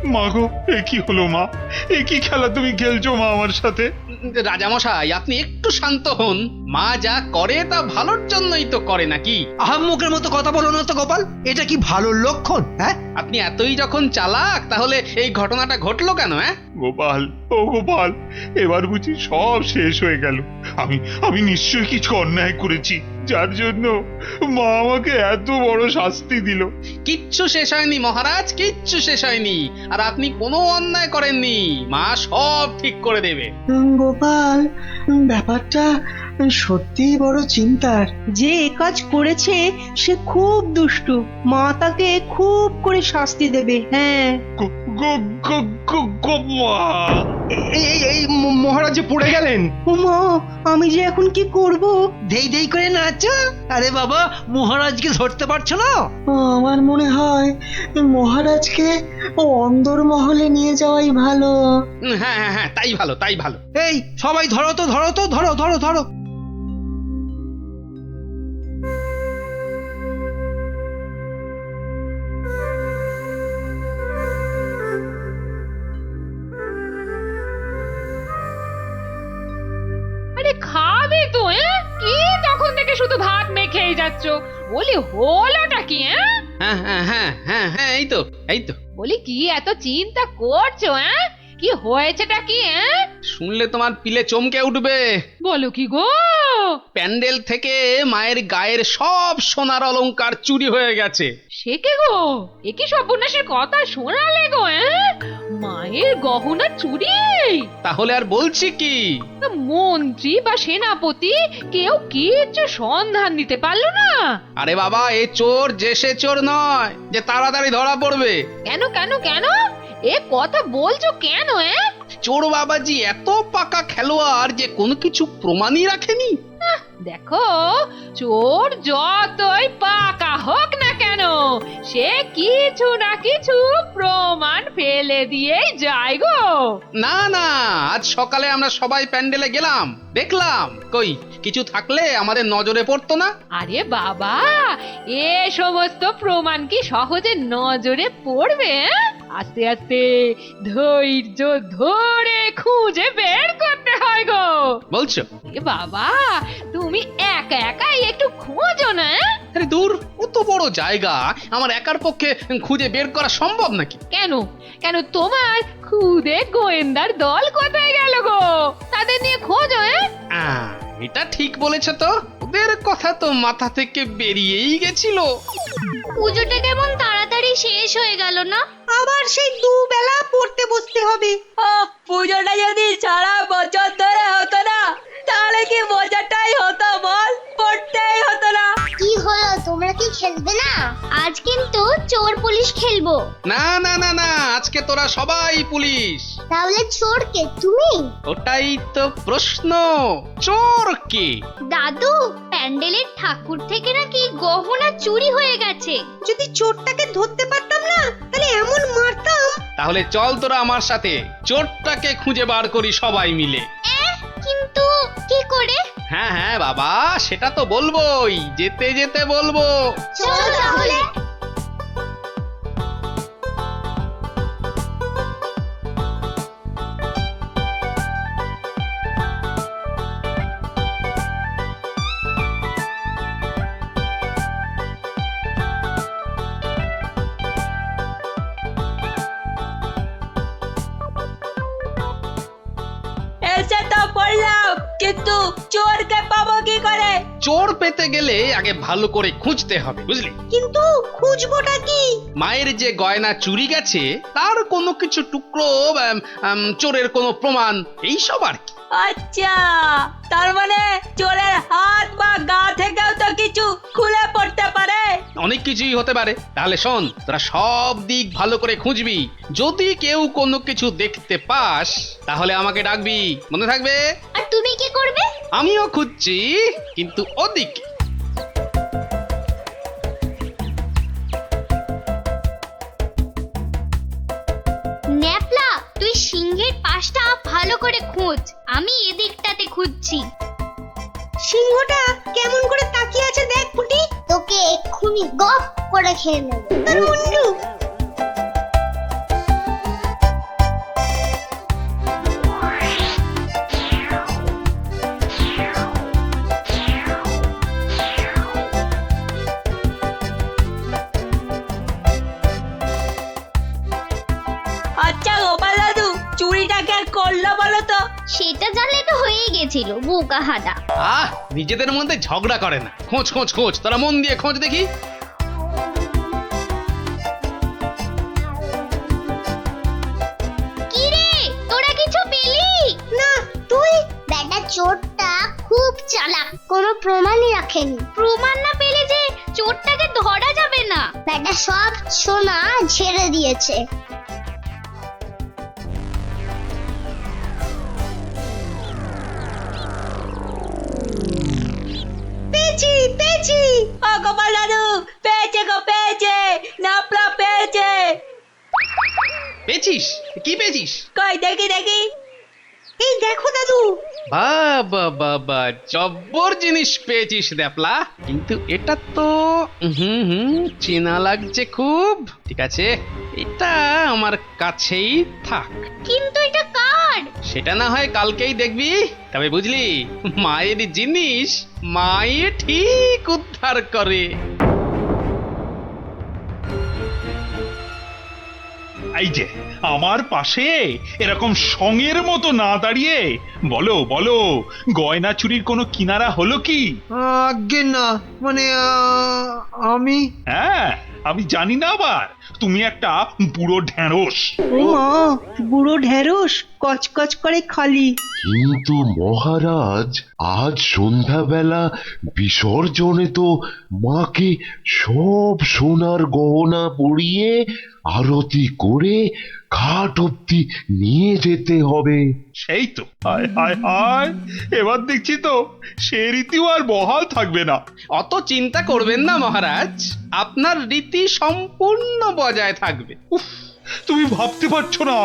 মা গো, এ কি হলো মা? এ কি খেলা তুমি খেলছো মা আমার সাথে? রাজামশাই, আপনি একটু শান্ত হন। মা যা করে তা ভালোর জন্যই তো করে নাকি? আহাম্মকের মতো কথা বলো না তো গোপাল, এটা কি ভালো লক্ষণ? হ্যাঁ, আপনি এতই যখন চালাক, তাহলে এই ঘটনাটা ঘটলো কেন? গোপাল, ও গোপাল, এবার বুঝি সব শেষ হয়ে গেল। আমি নিশ্চয়ই কিছু অন্যায় করেছি, যার জন্য মা আমাকে এত বড় শাস্তি দিল। কিচ্ছু শেষ হয়নি মহারাজ, কিচ্ছু শেষ হয়নি। আর আপনি কোনো অন্যায় করেননি, মা সব ঠিক করে দেবে। গোপাল, ব্যাপারটা সত্যিই বড় চিন্তার। যে এ কাজ করেছে সে খুব দুষ্টু, মা তাকে খুব করে শাস্তি দেবে। হ্যাঁ, গো- গো- গো- গো- গো- মা! এই মহারাজ যে পড়ে গেলেন। উমা, আমি যে এখন কি করব? দেই দেই করে নাচো। আরে বাবা, মহারাজকে ধরতে পারছো না? আমার মনে হয় মহারাজকে অন্দরমহলে নিয়ে যাওয়াই ভালো। হ্যাঁ হ্যাঁ হ্যাঁ, তাই ভালো, তাই ভালো। এই সবাই ধরো তো, ধরো তো, ধরো ধরো ধরো। আরে খাবে তো? কি তখন থেকে শুধু ভাত মেখেই যাচ্ছ? বলি হলোটা কি? হ্যাঁ হ্যাঁ হ্যাঁ হ্যাঁ হ্যাঁ, এই তো, এই তো। বলি কি এত চিন্তা করছো? কি হয়েছেটা কি? শুনলে তোমার পিলে চমকে উঠবে। বলো কি গো? প্যান্ডেল থেকে মায়ের গায়ের সব সোনার অলংকার চুরি হয়ে গেছে। সে কি গো? এ কি সর্বনাশের কথা শোনালে গো? মায়ের গহনা চুরি? তাহলে আর বলছি কি? তা মন্ত্রী বা সেনাপতি কেউ কিচ্ছু সন্ধান দিতে পারলো না? আরে বাবা, এ চোর যে সে চোর নয় যে তাড়াতাড়ি ধরা পড়বে। কেন কেন কেন? এ কথা বলছো কেন? চোর বাবাজি এত পাকা খেলোয়াড় যে কোনো কিছু প্রমাণই রাখেনি। দেখো, চোর যতই পাকা হোক না কেন, সে কিছু না কিছু প্রমাণ ফেলে দিয়েই যায় গো। না না, আজ সকালে আমরা সবাই প্যান্ডেলে গেলাম, দেখলাম কই কিছু থাকলে আমাদের নজরে পড়তো না। আরে বাবা, এ সমস্ত প্রমাণ কি সহজে নজরে পড়বে? আস্তে আস্তে ধৈর্য ধরে খুঁজে বের করতে হয় গো। বলছো? এ বাবা, তুমি একা একাই একটু খোঁজো না। আরে দূর, অত বড় জায়গা আমার একার পক্ষে খুঁজে বের করা সম্ভব নাকি? কেন কেন, তোমার খুদে গোয়েন্দার দল কোথায় গেল গো? তাদের নিয়ে খোঁজো। এটা ঠিক বলেছে তো, ওদের কথা তো মাথা থেকে বেরিয়েই গেছিল। পুজোটা কেমন তাড়াতাড়ি শেষ হয়ে গেল না? আবার সেই দুবেলা পড়তে বসতে হবে। পুজোটা যদি সারা বছর ধরে হতো না, তাহলে কি মজাটাই হতো বল? পড়তেই হতো না। কি হলো, তোমরা কি খেলবে না? আজ কিন্তু চোর পুলিশ খেলবো। না না না না, আজকে তোরা সবাই পুলিশ। তাহলে চোর কে, তুমি? ওটাই তো প্রশ্ন, চোর কে? দাদু, প্যান্ডেলের ঠাকুর থেকে নাকি গহনা চুরি হয়ে গেছে। যদি চোরটাকে ধরতে পারতাম না, তাহলে এমন মারতাম। তাহলে চল তোরা আমার সাথে চোরটাকে খুঁজে বার করি সবাই মিলে। কিন্তু কি করে? হ্যাঁ হ্যাঁ বাবা, সেটা তো বলবোই, যেতে যেতে বলবো। চলো তাহলে। এসে তো পড়লাম, কিন্তু চোরকে পাবো কি করে? চোর পেতে গেলে আগে ভালো করে খুঁজতে হবে, বুঝলি? কিন্তু খুঁজবোটা কি? মায়ের যে গয়না চুরি গেছে তার কোনো কিছু টুকরো, চোরের কোনো প্রমাণ, এইসব আর কি। আচ্ছা, তার মানে চোরের হাত বা গা থেকেও তো কিছু খুলে পড়তে পারে। অনেক কিছুই হতে পারে। তাহলে শোন, তোরা সব দিক ভালো করে খুঁজবি, যদি কেউ কোনো কিছু দেখতে পাস তাহলে আমাকে ডাকবি, মনে থাকবে? আর তুমি কি করবে? আমিও খুঁজছি, কিন্তু ওদিকে। ন্যাপলা, তুই সিংহের পাশটা ভালো করে খোঁজ, আমি এদিকটাতে খুঁজছি। সিংহটা কেমন করে তাকিয়ে আছে দেখ পুটি। তোকে এক্ষুনি গপ করে খেয়ে নেব। আচ্ছা গোপাল দাদু, চুরিটা কে করলো বলো তো? সেটা জানলে তো হয়েই গেছিল, বোকা হাদা। নিজেদের মধ্যে ঝগড়া করে না, খোঁজ খোঁজ খোঁজ, তোরা মন দিয়ে খোঁজ দেখি। কি রে, তোরা কিছু পেলি? না, তুই? বেটা চোরটা খুব চালাক, কোনো প্রমাণই রাখেনি। প্রমাণ না পেলে যে চোরটাকে ধরা যাবে না। বেটা সব সোনা ঝেড়ে দিয়েছে। পেয়েছি পেয়েছি। ও গোপাল দাদু, পেয়েছে গো, পেয়েছে, নাপলা পেয়েছে। পেয়েছিস? কি পেয়েছিস? কই দেখি দেখি। এই দেখো দাদু। বাবা বাবা, জব্বর জিনিস পেয়েছিস দ্যাপলা, কিন্তু এটা তো চেনা লাগছে খুব। ঠিক আছে, এটা আমার কাছেই থাক। কিন্তু এটা কার? সেটা না হয় কালকেই দেখবি। তবে বুঝলি, মায়ের জিনিস মায়ে ঠিক উদ্ধার করে। এই যে আমার পাশে এরকম সঙের মতো না দাঁড়িয়ে বলো বলো, গয়না চুরির কোনো কিনারা হলো কি? আজ্ঞে না, মানে আমি হ্যাঁ, আমি জানি না আবার তুমি একটা বুড়ো ঢেঁড়স। ও মা, বুড়ো ঢেঁড়স কচকচ করে খালি। কিন্তু মহারাজ, আজ সন্ধ্যাবেলা বিসর্জনে তো মাকে সব সোনার গহনা পরিয়ে আরতি করে ঘাট অব্দি নিয়ে যেতে হবে। সেই তো, হায় হায় হায়, এবার দেখছি তো সে রীতিও আর বহাল থাকবে না। অত চিন্তা করবেন না মহারাজ, আপনার রীতি সম্পূর্ণ বজায় থাকবে। উফ, তুমি ভাবতে পারছো না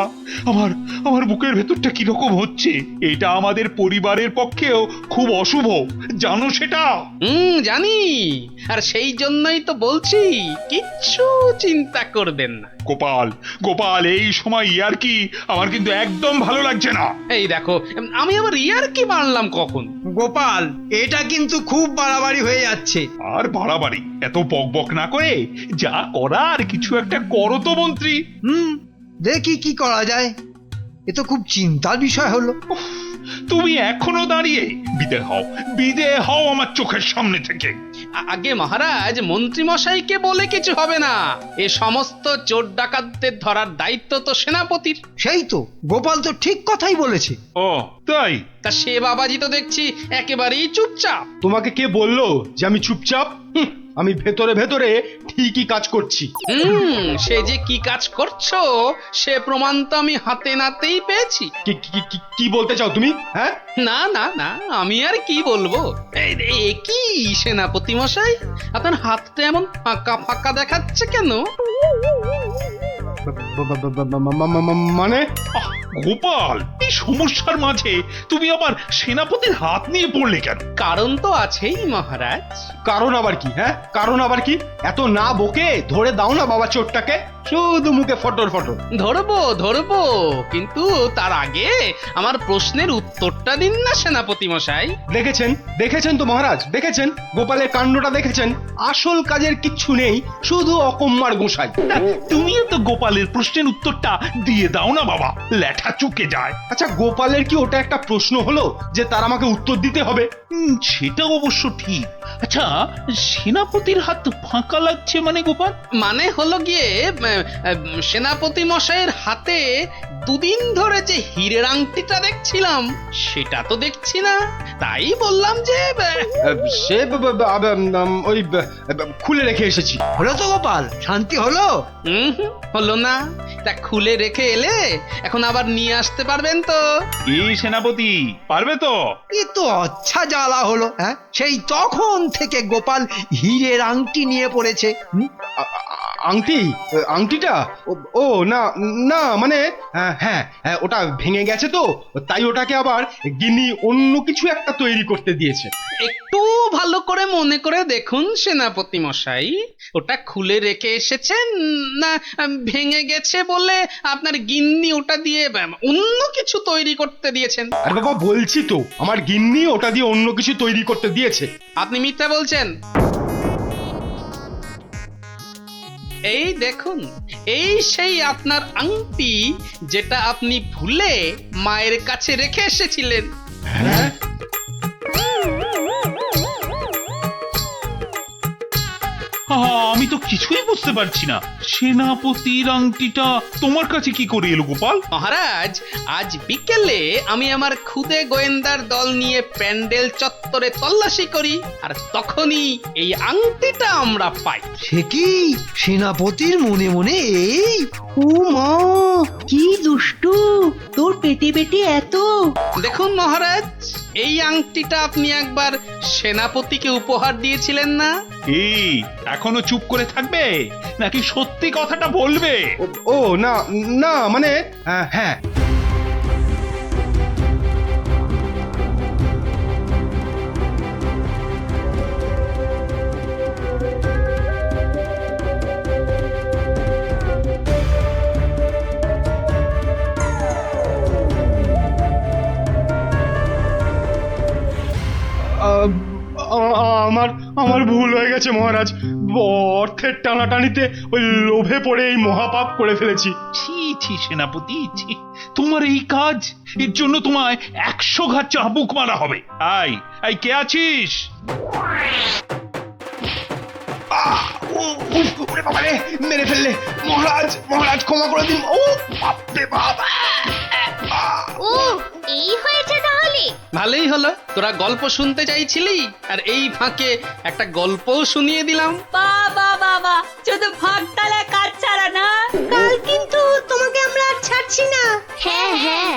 আমার আমার বুকের ভেতরটা কিরকম হচ্ছে। এটা আমাদের পরিবারের পক্ষেও খুব অশুভ, জানো সেটা? জানি, আর সেই জন্যই তো বলছি কিচ্ছু চিন্তা করবেন না। গোপাল গোপাল, এই সময় ইয়ার কি আমার কিন্তু একদম ভালো লাগছে না। এই দেখো, আমি আবার ইয়ার কি মারলাম কখন? গোপাল, এটা কিন্তু খুব বাড়াবাড়ি হয়ে যাচ্ছে। আর বাড়াবাড়ি এত বকবক না করে যা করার কিছু একটা করো তো মন্ত্রী। দেখি কি করা যায়। এ তো খুব চিন্তার বিষয় হলো। তুমি এখনো দাঁড়িয়ে? বিদে হও আমার চোখের সামনে থেকে। আগে মহারাজ, মন্ত্রী মশাইকে বলে কিছু হবে না। এ সমস্ত চোর ডাকাতদের ধরার দায়িত্ব তো সেনাপতির। সেই তো, গোপাল তো ঠিক কথাই বলেছে। ও তাই? তা সে বাবাজি তো দেখছি একেবারেই চুপচাপ। তোমাকে কে বললো যে আমি চুপচাপ? আমি ভেতরে ভেতরে ঠিকই কাজ করছি। সে যে কি কাজ করছো সে প্রমাণ তো আমি হাতে নাতেই পেয়েছি। কি বলতে চাও তুমি? হ্যাঁ, না না না, আমি আর কি বলবো। কি সেনাপতি মশাই, আপনার হাতটা এমন ফাঁকা ফাঁকা দেখাচ্ছে কেন? মানে গোপাল, এই সমস্যার মাঝে তুমি আবার সেনাপতির হাত নিয়ে পড়লে কেন? কারণ তো আছেই মহারাজ। কারণ আবার কি? হ্যাঁ, কারণ আবার কি? এত না বকে ধরে দাও না বাবা চোরটাকে, শুধু মুখে ফটর ফটর। ধরবো ধরবো, কিন্তু তার আগে আমার প্রশ্নের উত্তরটা দিন না সেনাপতি মশাই। দেখেছেন দেখেছেন তো মহারাজ, দেখেছেন গোপালের কাণ্ডটা দেখেছেন? আসল কাজের কিচ্ছু নেই, শুধু অকম্মার গোসাই। তুমিও তো গোপালের প্রশ্নের উত্তরটা দিয়ে দাও না বাবা, লেঠা চুকে যায়। আচ্ছা, গোপালের কি ওটা একটা প্রশ্ন হলো যে তার আমাকে উত্তর দিতে হবে? সেটা অবশ্য ঠিক। আচ্ছা, সেনাপতির হাত ফাঁকা লাগছে মানে গোপাল? মানে হলো গিয়ে, সেনাপতি মশাইয়ের হাতে দুদিন ধরে যে হীরের আংটিটা দেখছিলাম সেটা তো দেখছি না, তাই বললাম যে সে ওই খুলে রেখে এসেছি। হলো তো গোপাল, শান্তি হলো? হলো না। তা খুলে রেখে এলে এখন আবার নিয়ে আসতে পারবেন তো? এই সেনাপতি পারবে তো? এ তো আচ্ছা জ্বালা হলো। হ্যাঁ, সেই তখন থেকে গোপাল হীরের আংটি নিয়ে পড়েছে। আংটি? আংটিটা? ও না না, মানে হ্যাঁ, ওটা ভেঙে গেছে তো, তাই ওটাকে আবার গিন্নি অন্য কিছু একটা তৈরি করতে দিয়েছে। একটু ভালো করে মনে করে দেখুন সেনাপতি মশাই, ওটা খুলে রেখে এসেছেন, না ভেঙে গেছে বলে আপনার গিন্নি ওটা দিয়ে অন্য কিছু তৈরি করতে দিয়েছেন? আরে বাবা বলছি তো আমার গিন্নি ওটা দিয়ে অন্য কিছু তৈরি করতে দিয়েছে। আপনি মিথ্যা বলছেন। এই দেখুন, এই সেই আপনার আংটি যেটা আপনি ভুলে মায়ের কাছে রেখে এসেছিলেন। হ্যাঁ? আমি তো কিছুই বুঝতে পারছি না, সেনাপতির আংটিটা তোমার কাছে কি করে এলো গোপাল? মহারাজ, আজ বিকেলে আমি আমার খুদে গোয়েন্দার দল নিয়ে প্যান্ডেল চত্বরে তল্লাশি করি, আর তখনই এই আংটিটা আমরা পাই। সে কি সেনাপতির মনে মনে এই? ও মা, কি দুষ্টু, তোর পেটে পেটে এত। দেখুন মহারাজ, এই আংটিটা আপনি একবার সেনাপতিকে উপহার দিয়েছিলেন না? এই এখনো চুপ করে থাকবে নাকি সত্যি কথাটা বলবে? ও না না মানে হ্যাঁ আমার আমার ভুল হয়ে গেছে মহারাজ। অর্থের টানাটানিতে ওই লোভে পড়ে এই মহাপাপ করে ফেলেছি। ছি ছি সেনাপতি, ছি! তোমার এই কাজ, এর জন্য তোমায় 100 ঘা চাবুক মারা হবে। আই কে আছিস? মেরে ফেললে মহারাজ, মহারাজ ক্ষমা করে দিন। ও বাপরে বাপ! ও এই হয়েছে তাহলে। ভালোই হলো, তোরা গল্প শুনতে চাইছিলি আর এই ফাঁকে একটা গল্পও শুনিয়ে দিলাম। বাবা বাবা, শুধু ফাঁক তালে কাজ ছাড়া না। কাল কিন্তু তোমাকে আমরা আর ছাড়ছি না। হ্যাঁ হ্যাঁ,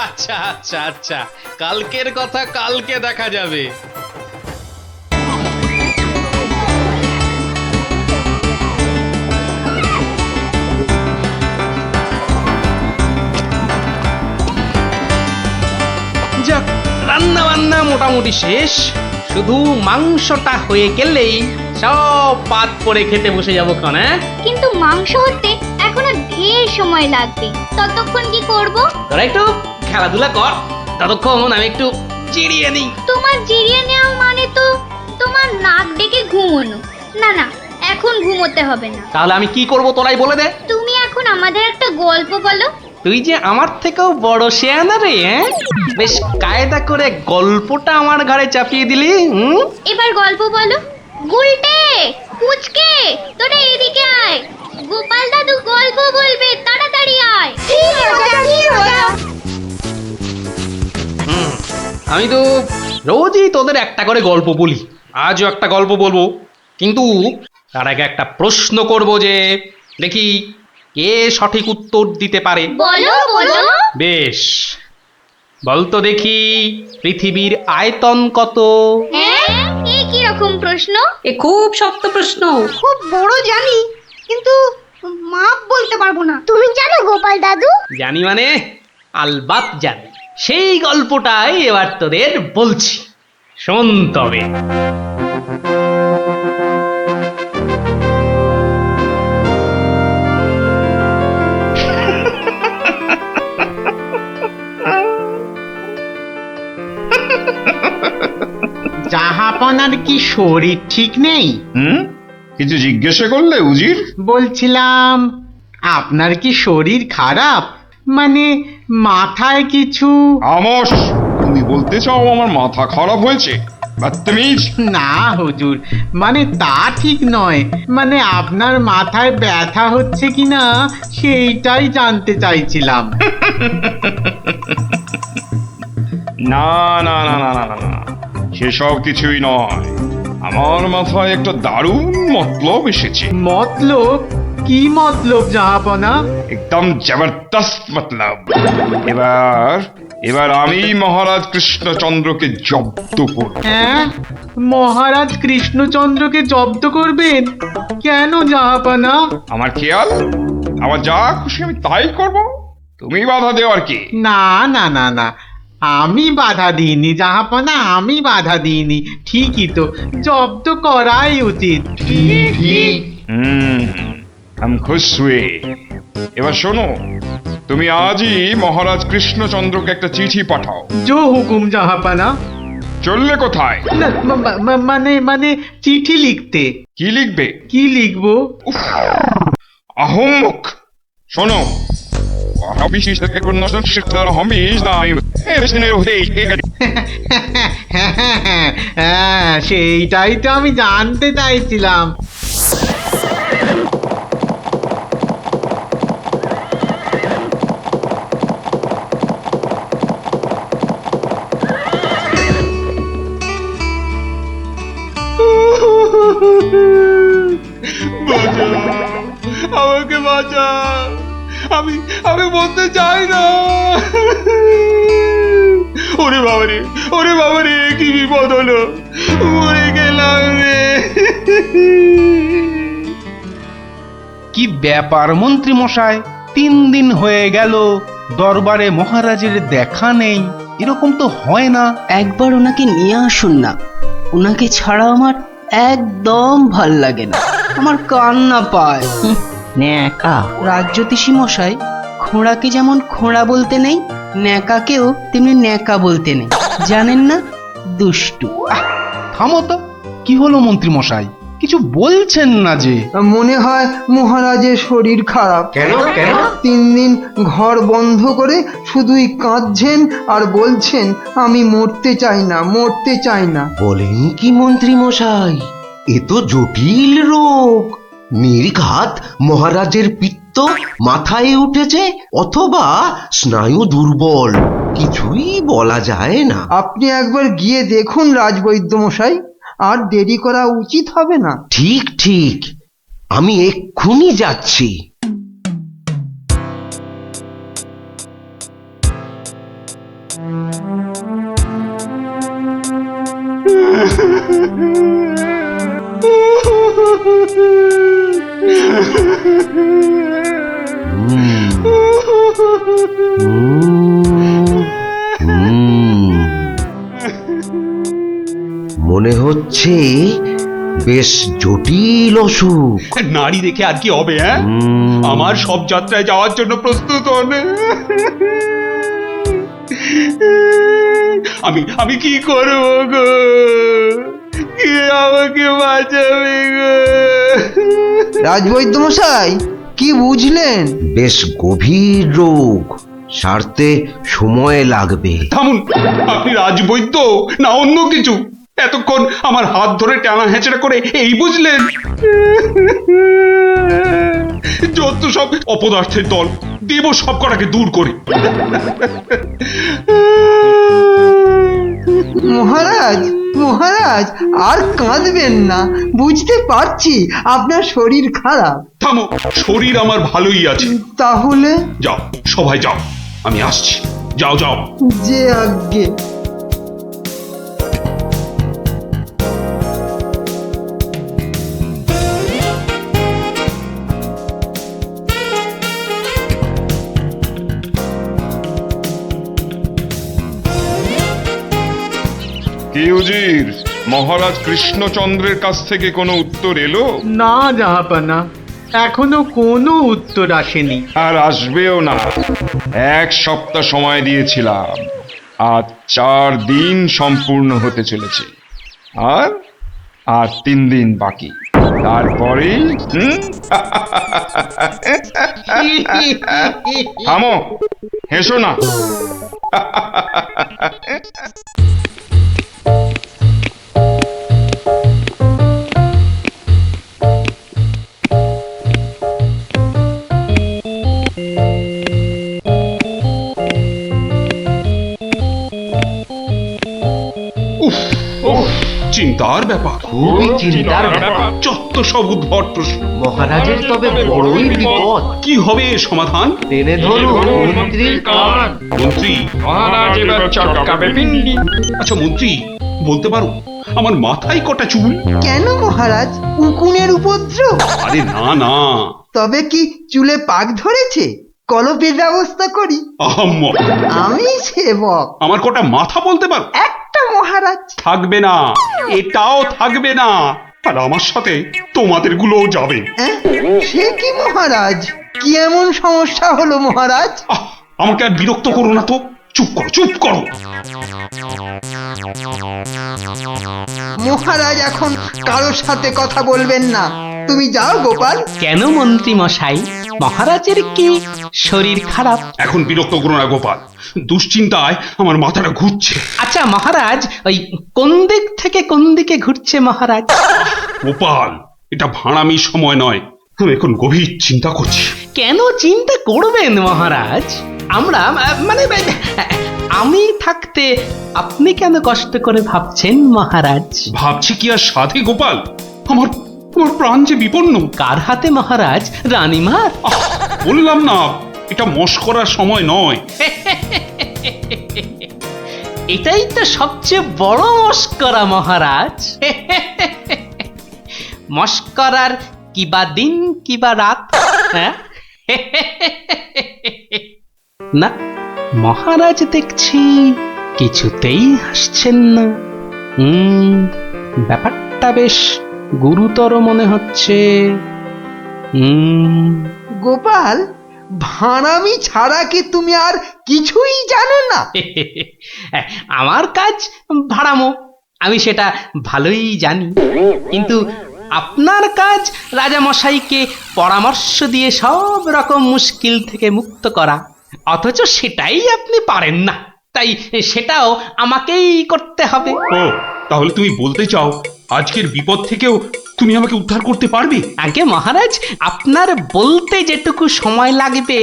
আচ্ছা আচ্ছা আচ্ছা, কালকের কথা কালকে দেখা যাবে। যাক, রান্না বান্না মোটামুটি শেষ, শুধু মাংসটা হয়ে গেলেই সব পাত করে খেতে বসে যাবো ক্ষণ। কিন্তু মাংস হতে এখনো ঢের সময় লাগবে। ততক্ষণ কি করব? তোরা একটু খেলাধুলা কর, ততক্ষণ আমি একটু জিরিয়ে নিই। তোমার জিরিয়ে নেওয়া মানে তো তোমার নাক ডেকে ঘুমোনো। না না, এখন ঘুমোতে হবে না। তাহলে আমি কি করব তোরাই বলে দে। তুমি এখন আমাদের একটা গল্প বলো। তুই যে আমার থেকেও বড় শেয়ানা রে, বেশ কায়দা করে গল্পটা আমার ঘাড়ে চাপিয়ে দিলি। এবার গল্প বলো। গুলটে, পুচকে, তোরা এদিকে আয়। গোপাল দাদু গল্প বলবে, তাড়াতাড়ি আয়। আমি তো রোজই তোদের একটা করে গল্প বলি, আজও একটা গল্প বলবো, কিন্তু তার আগে একটা প্রশ্ন করব, যে দেখি কে সঠিক উত্তর দিতে পারে। বলো বলো। বেশ, বলতো দেখি পৃথিবীর আয়তন কত? হ্যাঁ, এই কি রকম প্রশ্ন? এ খুব শক্ত প্রশ্ন। খুব বড় জানি, কিন্তু মাপ বলতে পারবো না। তুমি জানো গোপাল দাদু? জানি মানে আলবাত জানি। সেই গল্পটাই এবার তোদের বলছি, শোন তবে। জাহাপনার কি শরীর ঠিক নেই? কিছু জিজ্ঞাসা করলে উজির? বলছিলাম আপনার কি শরীর খারাপ, মানে মাথায় কিছু? আমস, তুমি বলতে চাও আমার মাথা খারাপ হয়েছে? বদতমিজ! না হুজুর, মানে তা ঠিক নয়, মানে আপনার মাথায় ব্যথা হচ্ছে কিনা সেইটাই জানতে চাইছিলাম। না না না না না না না, সেসব কিছুই নয়। আমার মাথায় একটা দারুণ মতলব এসেছে। মতলব? কি মতলব জাহাপনা? একদম জবরদস্ত মতলব। এবার আমি মহারাজ কৃষ্ণচন্দ্রকে জব্দ করব। হ্যাঁ, মহারাজ কৃষ্ণচন্দ্রকে জব্দ করবেন? কেন জাহাপনা? আমার খেয়াল, আমার যা খুশি আমি তাই করব, তুমি বাধা দেও আর কি? না না না না, আমি বাধা দিইনি জাহাপনা, আমি বাধা দিইনি। ঠিকই তো, জব্দ করাই উচিত। ঠিক हम खुश हुए। এবার শোনো, তুমি আজই মহারাজ কৃষ্ণচন্দ্রকে একটা চিঠি পাঠাও। जो हुकुम জাহাপানা। চললে কোথায়? না, মানে চিঠি লিখতে। কি লিখবে? কি লিখবো? আহম্মক! শোনো, হ্যাঁ, সেইটাই তো আমি জানতে চাইছিলাম। আমাকে বাঁচা, আমি বলতে চাই না। ওরে বাবারে কি বিপদ হলো, মরে গেলাম রে। কি ব্যাপার মন্ত্রী মশাই, 3 দিন হয়ে গেল দরবারে মহারাজের দেখা নেই। এরকম তো হয় না। একবার ওনাকে নিয়ে আসুন না, ওনাকে ছাড়া আমার একদম ভাল লাগে না, আমার কান্না পায়। ন্যাকা রাজ্যোতিষী মশাই, খোঁড়াকে যেমন খোঁড়া বলতে নেই, ন্যাকাকেও তেমনি ন্যাকা বলতে নেই, জানেন না? দুষ্টু। থামো তো, কি হলো মন্ত্রী মশাই, কিছু বলছেন না যে? মনে হয় মহারাজের শরীর খারাপ। কেন? 3 দিন ঘর বন্ধ করে শুধুই কাঁদছেন আর বলছেন আমি মরতে চাই না। বলেন কি মন্ত্রী মশাই, এ তো জটিল রোগ। নির্ঘাত মহারাজের পিত্ত মাথায় উঠেছে, অথবা স্নায়ু দুর্বল, কিছুই বলা যায় না। আপনি একবার গিয়ে দেখুন রাজবৈদ্য মশাই, আর দেরি করা উচিত হবে না। ঠিক, আমি এক্ষুনি যাচ্ছি। মনে হচ্ছে বেশ জটিল অসুখ। নারী দেখে আর কি হবে? হ্যাঁ, আমার সব যাত্রায় যাওয়ার জন্য প্রস্তুত হন। আমি কি করব গো? কে আমাকে বাঁচাবে গো? রাজবৈদ্য মশাই, কি বুঝলেন? বেশ গভীর রোগ, সারতে সময় লাগবে। থামুন, আপনি রাজবৈদ্য না অন্য কিছু? এতক্ষণ আমার হাত ধরে টানা হেঁচড়া করে এই বুঝলেন? যত সব অপদার্থের দল, দেব সব কটাকে দূর করে। মহারাজ আর কাঁদবেন না, বুঝতে পারছি আপনার শরীর খারাপ। থামো, শরীর আমার ভালোই আছে। তাহলে যাও, সবাই যাও, আমি আসছি। যাও। যে আজ্ঞে। কি উজির, মহারাজ কৃষ্ণচন্দ্রের কাছ থেকে কোনো উত্তর এলো? না জাহাপানা, এখনো কোনো উত্তর আসেনি। আর আসবেও না। 1 সপ্তাহ সময় দিয়েছিলাম, আজ 4 দিন সম্পূর্ণ হতে চলেছে, আর 3 দিন বাকি। তারপরেই থামো, হেসো না। চিন্তার ব্যাপার, খুবই চিন্তার ব্যাপার। যত সব উদ্ভট প্রশ্ন। মহারাজের তবে বড়ই বিপদ। কি হবে এর সমাধান? টেনে ধরুন মন্ত্রীর কান। মন্ত্রী? আচ্ছা মন্ত্রী, বলতে পারো আমার মাথায় কটা চুল? কেন মহারাজ, উকুনের উপদ্রব? আরে না। তবে কি চুলে পাক ধরেছে? কলপের ব্যবস্থা করি। আহাম্মক! আমি সেবক। আমার কটা মাথা বলতে পারো? একটা মহারাজ। থাকবে না, এটাও থাকবে না। আর আমার সাথে তোমাদের গুলোও যাবে। সে কি মহারাজ, কি এমন সমস্যা হলো মহারাজ? আমাকে আর বিরক্ত করো না তো, চুপ করো চুপ করো। মহারাজ এখন কারোর সাথে কথা বলবেন না, তুমি যাও গোপাল। কেন মন্ত্রী মশাই, মহারাজের কি শরীর খারাপ? এখন বিরক্ত করো না গোপাল, দুশ্চিন্তায় আমার মাথাটা ঘুরছে। আচ্ছা মহারাজ, ওই কোন দিক থেকে কোন দিকে ঘুরছে মহারাজ? গোপাল, এটা ভাড়ামি সময় নয়, আমি এখন গভীর চিন্তা করছি। কেন চিন্তা করবেন মহারাজ? আমরা মানে আমি থাকতে আপনি কেন কষ্ট করে ভাবছেন মহারাজ? ভাবছি কি আর সাধে গোপাল, আমার আমার প্রাণ যে বিপন্ন। কার হাতে মহারাজ? রানীমার? বললাম না, এটা মশকরার সময় নয়। এটাই তো সবচেয়ে বড় মস্করা মহারাজ। মস্করার কিবা দিন কিবা রাত? হ্যাঁ না, মহারাজ দেখছি কিছুতেই হাসছেন না। ব্যাপারটা বেশ গুরুতর মনে হচ্ছে। গোপাল, ভাড়ামি ছাড়া কি তুমি আর কিছুই জানো না? আমার কাজ ভাড়ামো, আমি সেটা ভালোই জানি, কিন্তু আপনার কাজ রাজামশাইকে পরামর্শ দিয়ে সব রকম মুশকিল থেকে মুক্ত করা, অথচ সেটাই আপনি পারেন না, তাই সেটাও আমাকেই করতে হবে। ও, তাহলে তুমি বলতে চাও আজকের বিপদ থেকেও তুমি আমাকে উদ্ধার করতে পারবে? আগে মহারাজ, আপনার বলতে যেটুকু সময় লাগবে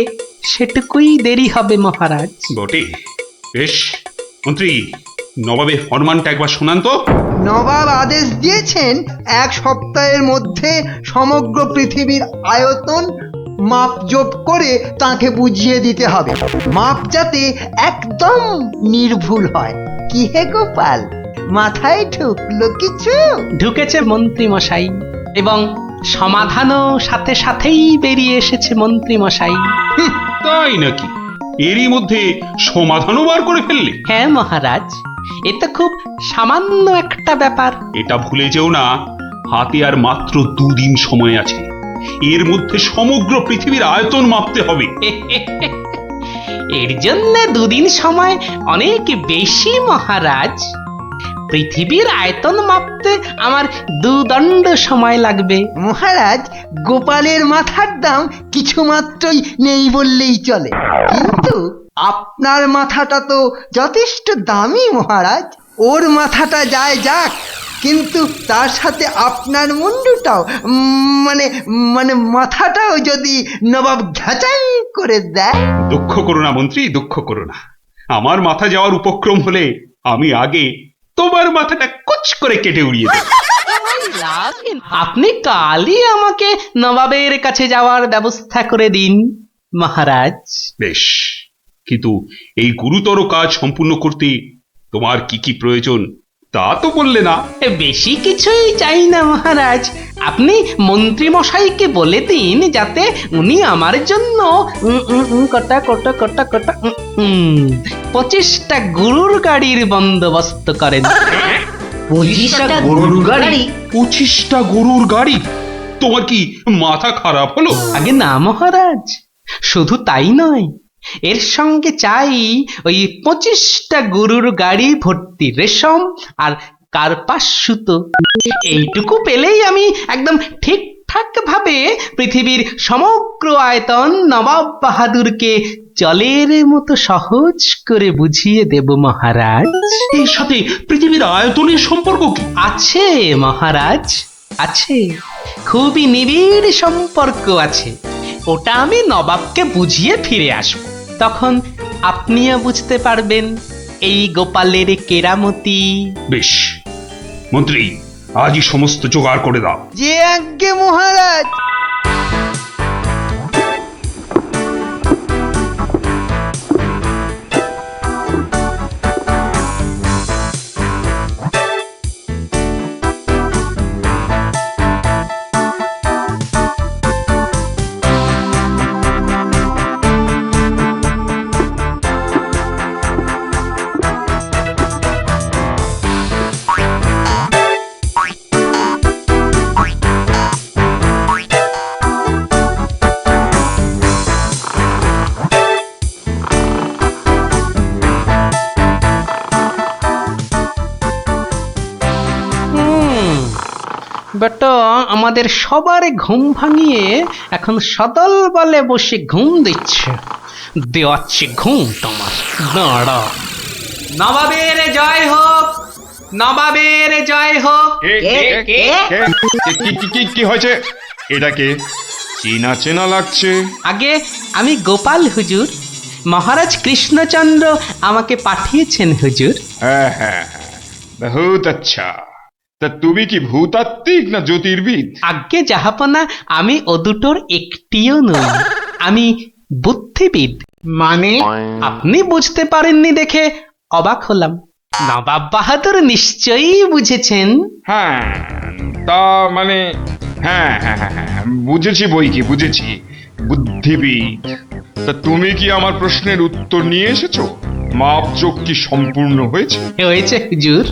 সেটুকুই দেরি হবে মহারাজ। বটে, বেশ। মন্ত্রী, নবাবের ফরমানটা একবার শোনান তো। নবাব আদেশ দিয়েছেন 1 সপ্তাহের মধ্যে সমগ্র পৃথিবীর আয়তন মাপজোপ করে তাকে বুঝিয়ে দিতে হবে, মাপ যাতে একদম নির্ভুল হয়। কি হে গোপাল, মাথায় ঢুকলো কিছু? ঢুকেছে মন্ত্রী মশাই, এবং সমাধানও সাথে সাথেই বেরিয়ে এসেছে মন্ত্রী মশাই। তাই নাকি? এরই মধ্যে সমাধানও বার করে ফেললে? হ্যাঁ মহারাজ, এ তো খুব সামান্য একটা ব্যাপার। এটা ভুলে যেও না, হাতে আর মাত্র 2 দিন সময় আছে, এর মধ্যে সমগ্র পৃথিবীর আয়তন মাপতে হবে। এর জন্য 2 দিন সময় অনেক বেশি মহারাজ। পৃথিবীর আয়তন মাপতে আমার 2 দণ্ড সময় লাগবে। মহারাজ, গোপালের মাথার দাম কিছু মাত্রই নেই বললেই চলে, কিন্তু আপনার মাথাটা তো যথেষ্ট দামি মহারাজ। ওর মাথাটা যায় যাক, কিন্তু তার সাথে আপনার মুন্ডুটাও মানে মানে মাথাটাও যদি নবাব ঘাচাই করে দেয়। দুঃখ করো না মন্ত্রী, দুঃখ করো না। আমার মাথা যাওয়ার উপক্রম হলে আমি আগে তোমার মাথাটা কুচ করে কেটে উড়িয়ে দেব। আপনি কালই আমাকে নবাবের কাছে যাওয়ার ব্যবস্থা করে দিন মহারাজ। বেশ, কিন্তু এই গুরুতর কাজ সম্পূর্ণ করতে তোমার কি কি প্রয়োজন তা তো বললে না। বেশি কিছুই চাই না মহারাজ, আপনি মন্ত্রী মশাইকে বলে দিন যাতে উনি আমার জন্য কটা 25টা গরুর গাড়ির বন্দোবস্ত করেন। 25টা গরুর গাড়ি? 25টা গরুর গাড়ি? তোমার কি মাথা খারাপ হলো? আগে না মহারাজ, শুধু তাই নয়, এর সঙ্গে চাই ওই 25টা গরুর গাড়ি ভর্তি রেশম আর কার্পাস সুতো। এইটুকু পেলেই আমি একদম ঠিকঠাক ভাবে পৃথিবীর সমগ্র আয়তন নবাব বাহাদুরকে জলের মতো সহজ করে বুঝিয়ে দেব মহারাজ। এর সাথে পৃথিবীর আয়তনের সম্পর্ক কি? আছে মহারাজ, আছে, খুবই নিবিড় সম্পর্ক আছে। ওটা আমি নবাবকে বুঝিয়ে ফিরে আসব, তখন আপনিও বুঝতে পারবেন এই গোপালের কেরামতি। বেশ মন্ত্রী, আজই সমস্ত জোগাড় করে দাও। যে আজ্ঞে মহারাজ। বেটা আমাদের সবার ঘুম ভাঙিয়ে এখন সদল বলে বসে ঘুম দিচ্ছে। দেওয়াচ্ছে ঘুম তোমার, দাঁড়া। নবাবের জয় হোক, নবাবের জয় হোক। কি হয়েছে? এটাকে চেনা চেনা লাগছে। আগে আমি গোপাল হুজুর, মহারাজ কৃষ্ণচন্দ্র আমাকে পাঠিয়েছেন হুজুর। হ্যাঁ হ্যাঁ হ্যাঁ, বহুত আচ্ছা। তা তুমি কি ভূতাত্ত্বিক না জ্যোতির্বিদ? আজ্ঞে জাহাপনা, আমি ও দুটোর একটিও নই, আমি বুদ্ধিবিদ। মানে আপনি বুঝতে পারেননি দেখে অবাক হলাম। নবাব বাহাদুর নিশ্চয়ই বুঝেছেন। হ্যাঁ, তা মানে হ্যাঁ হ্যাঁ হ্যাঁ হ্যাঁ, বুঝেছি বই কি, বুঝেছি, বুদ্ধিবিদ। তা তুমি কি আমার প্রশ্নের উত্তর নিয়ে এসেছো? মাপযোগ কি সম্পূর্ণ হয়েছে? হয়েছে হুজুর,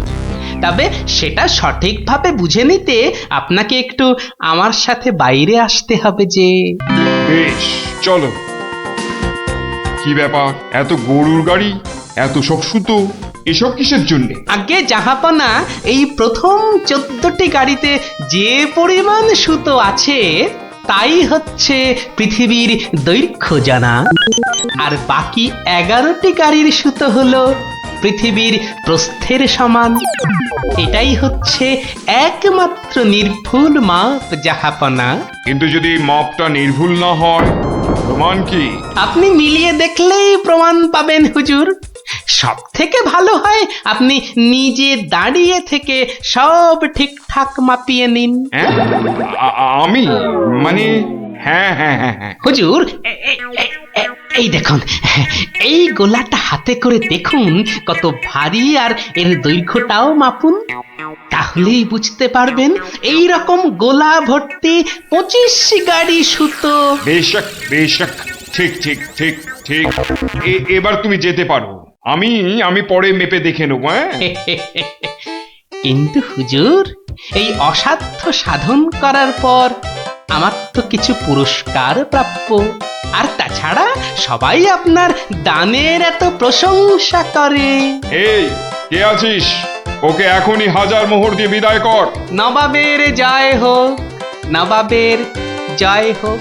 তবে সেটা সঠিকভাবে বুঝে নিতে আপনাকে একটু আমার সাথে বাইরে আসতে হবে যে। বেশ, চলো। কি ব্যাপার, এত গরুর গাড়ি, এত সব সুতো, এসব কিসের জন্য? আগে জাহাপনা, এই প্রথম 14টি গাড়িতে যে পরিমাণ সুতো আছে তাই হচ্ছে পৃথিবীর দৈর্ঘ্য জানা, আর বাকি 11টি গাড়ির সুতো হলো পৃথিবীর প্রস্থের সমান। এটাই হচ্ছে একমাত্র নির্ভুল মাপ জাহাপনা। কিন্তু যদি মাপটা নির্ভুল না হয়, প্রমাণ কি? আপনি মিলিয়ে দেখলেই প্রমাণ পাবেন হুজুর। সব থেকে ভালো হয় আপনি নিজে দাঁড়িয়ে থেকে সব ঠিকঠাক মাপিয়ে নিন। হ্যাঁ? আমি মানে হ্যাঁ হ্যাঁ হ্যাঁ হ্যাঁ হুজুর, এই দেখুন, এই গোলাটা হাতে করে দেখুন কত ভারী, আর এর দৈর্ঘ্যটাও মাপুন, তাহলেই বুঝতে পারবেন এই রকম গোলা ভর্তি 25 গাড়ি সুতো। বেশক বেশক, ঠিক ঠিক ঠিক ঠিক। এবার তুমি যেতে পারো, আমি পরে মেপে দেখে নেবো। হ্যাঁ, কিন্তু হুজুর, এই অসাধ্য সাধন করার পর আমার তো কিছু পুরস্কার প্রাপ্য, আর তাছাড়া সবাই আপনার দানের এত প্রশংসা করে। এই কে আছিস? ওকে এখনই 1000 মোহর দিয়ে বিদায় কর। নবাবের জয় হোক, নবাবের জয় হোক।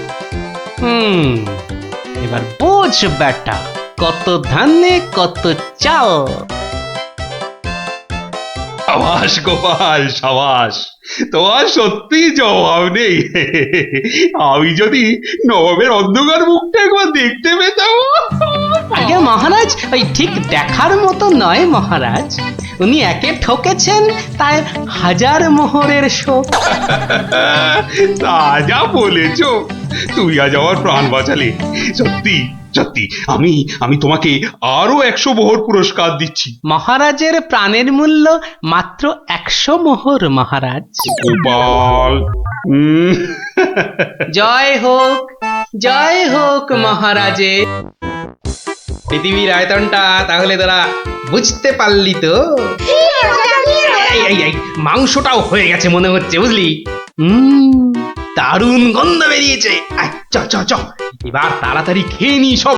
এবার বোঝ বেটা, কত ধানে কত চাল। সাবাস গোপাল, সাবাস, তোমার সত্যি জবাব নেই। আমি যদি নবাবের অন্ধকার মুখটা একবার দেখতে পেতাম। আগে মহারাজ, ওই ঠিক দেখার মতো নয় মহারাজ, উনি একে ঠকেছেন, তাই 1000 মোহরের শোক। তা যা বলেছ, তুমি আজ আমার প্রাণ বাঁচালে। সত্যি সত্যি, আমি তোমাকে আরো 100 মোহর পুরস্কার দিচ্ছি। মহারাজের প্রাণের মূল্য মাত্র 100 মোহর মহারাজ। গোপাল, জয় হোক, জয় হোক মহারাজের। পৃথিবীর আয়তনটা তাহলে তোরা বুঝতে পারলি তো? এই মাংসটাও হয়ে গেছে মনে হচ্ছে, বুঝলি? দারুণ গন্ধ বেরিয়েছে। চ চ চ, এবার তাড়াতাড়ি খেয়ে নি সব।